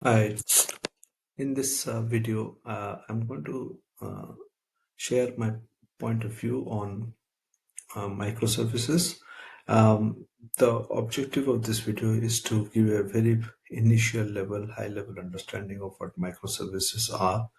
Hi, in this video, I'm going to share my point of view on microservices. Um, the objective of this video is to give a very initial level, high level understanding of what microservices are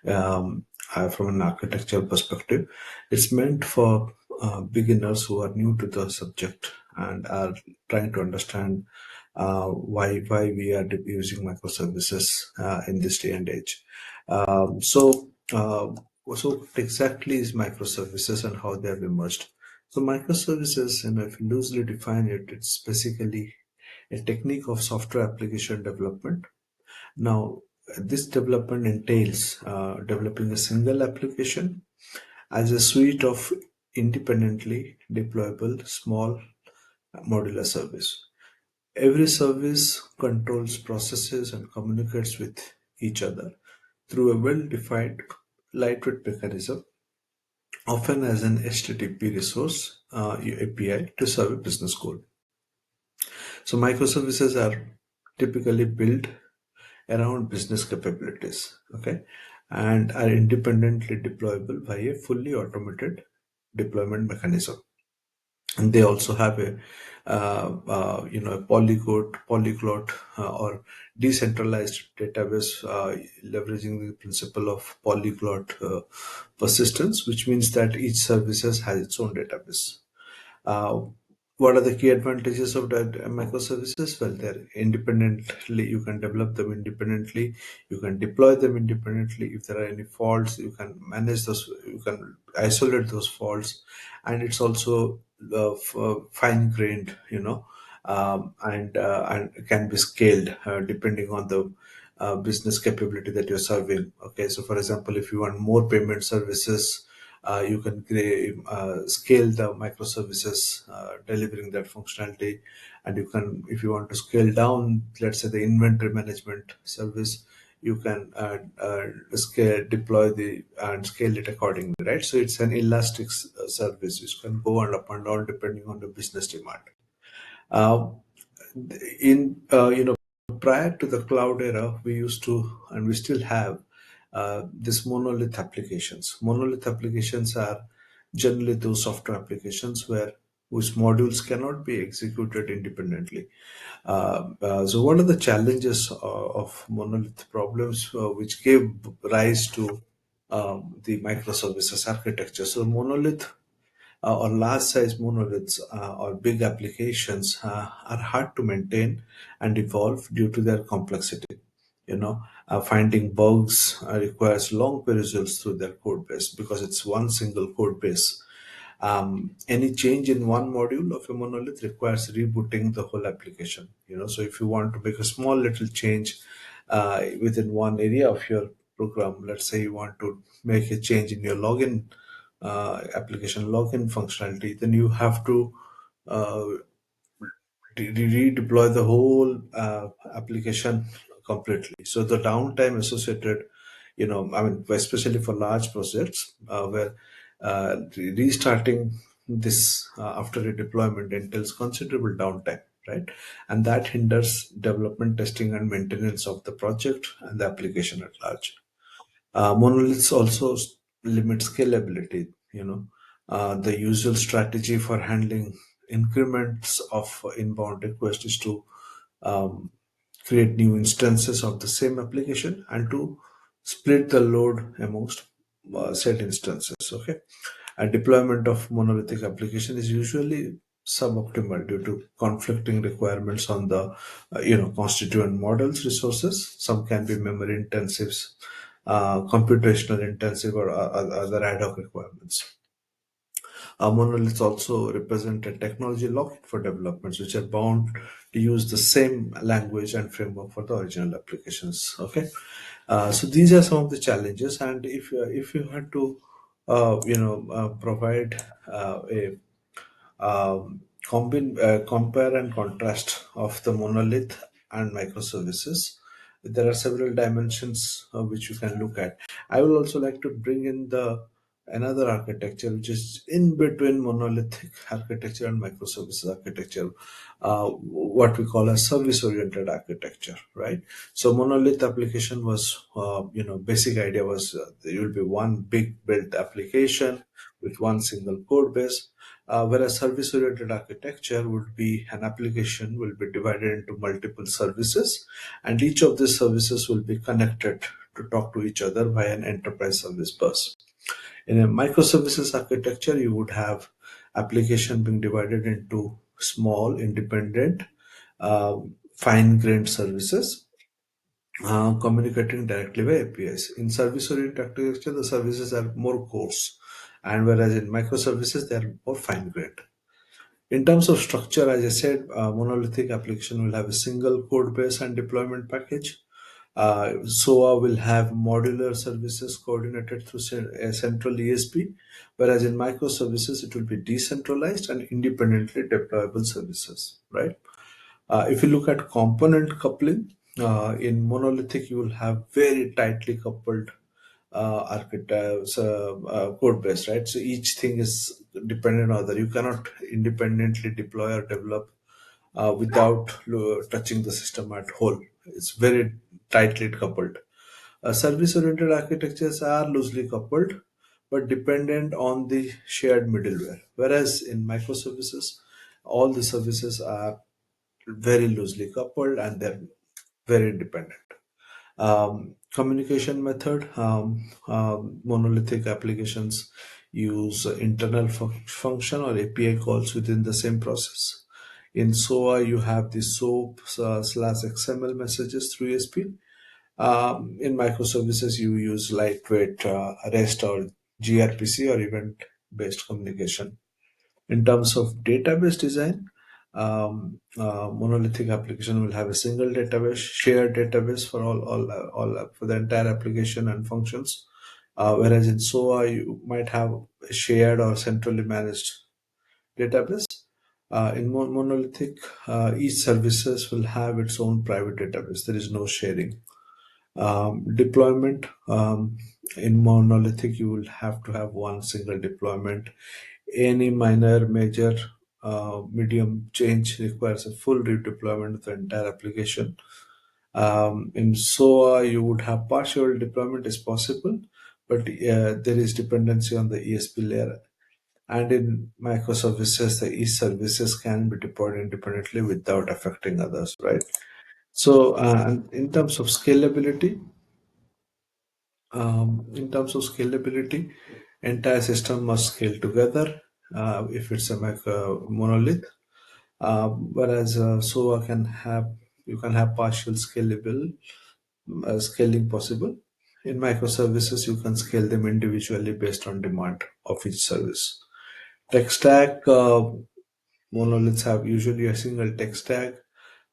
um, from an architectural perspective. It's meant for beginners who are new to the subject and are trying to understand why we are using microservices in this day and age. So what exactly is microservices and how they have emerged? So microservices, if you loosely define it, it's basically a technique of software application development. Now, this development entails developing a single application as a suite of independently deployable small modular service. Every service controls processes and communicates with each other through a well-defined lightweight mechanism, often as an HTTP resource API to serve a business goal. So microservices are typically built around business capabilities, okay, and are independently deployable by a fully automated deployment mechanism. And they also have a a polyglot or decentralized database, leveraging the principle of polyglot persistence, which means that each services has its own database. uh, what are the key advantages of that microservices? Well, they're independently, you can develop them independently, you can deploy them independently. If there are any faults, you can manage those, you can isolate those faults, and it's also fine grained, and can be scaled depending on the business capability that you're serving. Okay, so for example, if you want more payment services, you can scale the microservices delivering that functionality. And you can, if you want to scale down, let's say the inventory management service, you can deploy the and scale it accordingly, right? So it's an elastic service which can go on up and down depending on the business demand. uh, in Prior to the cloud era, we used to, and we still have, this monolith applications are generally those software applications whose modules cannot be executed independently. So what are the challenges of monolith problems which gave rise to the microservices architecture? So monolith or large size monoliths or big applications are hard to maintain and evolve due to their complexity. Finding bugs requires long perusals through their code base because it's one single code base. Any change in one module of a monolith requires rebooting the whole application. So if you want to make a small little change within one area of your program, let's say you want to make a change in your login application login functionality, then you have to uh, redeploy the whole application completely. So the downtime associated, I mean, especially for large projects where restarting this after a deployment entails considerable downtime, right? And that hinders development, testing, and maintenance of the project and the application at large. Monoliths also limit scalability. The usual strategy for handling increments of inbound requests is to um, create new instances of the same application and to split the load amongst set instances. Okay, and deployment of monolithic application is usually suboptimal due to conflicting requirements on the constituent models resources. Some can be memory intensive, computational intensive, or other ad hoc requirements. Monoliths also represent a technology lock for developments which are bound to use the same language and framework for the original applications. Okay, so these are some of the challenges, and if you had to, provide a compare and contrast of the monolith and microservices, there are several dimensions which you can look at. I will also like to bring in the another architecture which is in between monolithic architecture and microservices architecture, what we call a service-oriented architecture, right? So monolith application was, basic idea was there will be one big built application with one single code base, whereas service-oriented architecture would be an application will be divided into multiple services, and each of these services will be connected to talk to each other by an enterprise service bus. In a microservices architecture, you would have application being divided into small, independent, fine-grained services communicating directly by APIs. In service-oriented architecture, the services are more coarse, and whereas in microservices, they are more fine-grained. In terms of structure, as I said, monolithic application will have a single code base and deployment package. SOA will have modular services coordinated through a central ESP, whereas in microservices it will be decentralized and independently deployable services, right? If you look at component coupling, in monolithic you will have very tightly coupled architects, code base, right? So each thing is dependent on other. You cannot independently deploy or develop without touching the system at whole. It's very tightly coupled. Service-oriented architectures are loosely coupled, but dependent on the shared middleware. Whereas in microservices, all the services are very loosely coupled and they're very independent. Communication method, monolithic applications use internal function or API calls within the same process. In SOA, you have the SOAP slash XML messages through ESP. In microservices, you use lightweight REST or gRPC or event-based communication. In terms of database design, monolithic application will have a single database, shared database for all for the entire application and functions. Whereas in SOA, you might have a shared or centrally managed database. In monolithic, each services will have its own private database. There is no sharing. Deployment, in monolithic, you will have to have one single deployment. Any minor, major, medium change requires a full redeployment of the entire application. In SOA, you would have partial deployment is possible, but there is dependency on the ESP layer. And in microservices, the each services can be deployed independently without affecting others, right? So, and in terms of scalability, entire system must scale together if it's a monolith. Whereas SOA can have you can have partial scaling possible. In microservices, you can scale them individually based on demand of each service. Tech stack, monoliths have usually a single tech stack,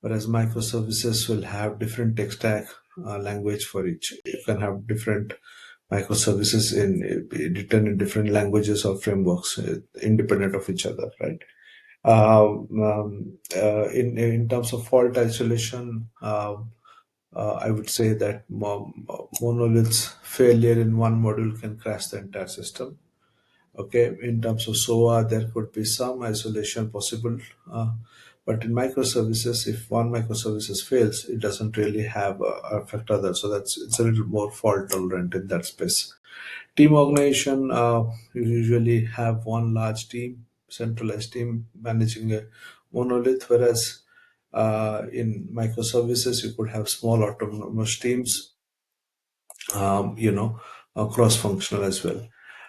whereas microservices will have different tech stack language for each. You can have different microservices written in different languages or frameworks, independent of each other, right? In terms of fault isolation, I would say that monoliths failure in one module can crash the entire system. Okay, in terms of SOA, there could be some isolation possible, uh, but in microservices, if one microservices fails, it doesn't really have affect others. So that's it's a little more fault tolerant in that space. Team organization, you usually have one large team, centralized team managing a monolith, whereas in microservices, you could have small autonomous teams, cross-functional as well.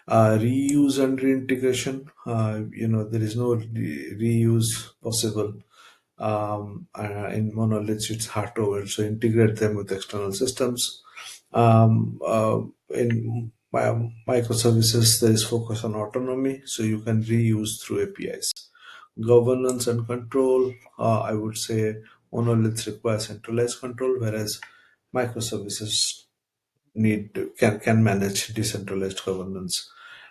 Reuse and reintegration, there is no reuse possible. In monoliths, it's hard to so integrate them with external systems. In microservices, there is focus on autonomy, so you can reuse through APIs. Governance and control, I would say monoliths require centralized control, whereas microservices can manage decentralized governance.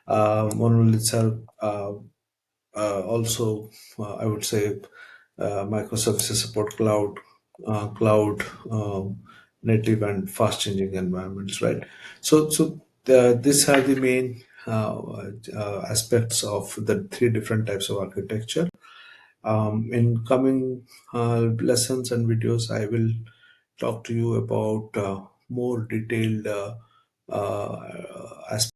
Monoliths are also, I would say, microservices support cloud native and fast changing environments, right? So these are the main aspects of the three different types of architecture. In coming lessons and videos, I will talk to you about more detailed aspects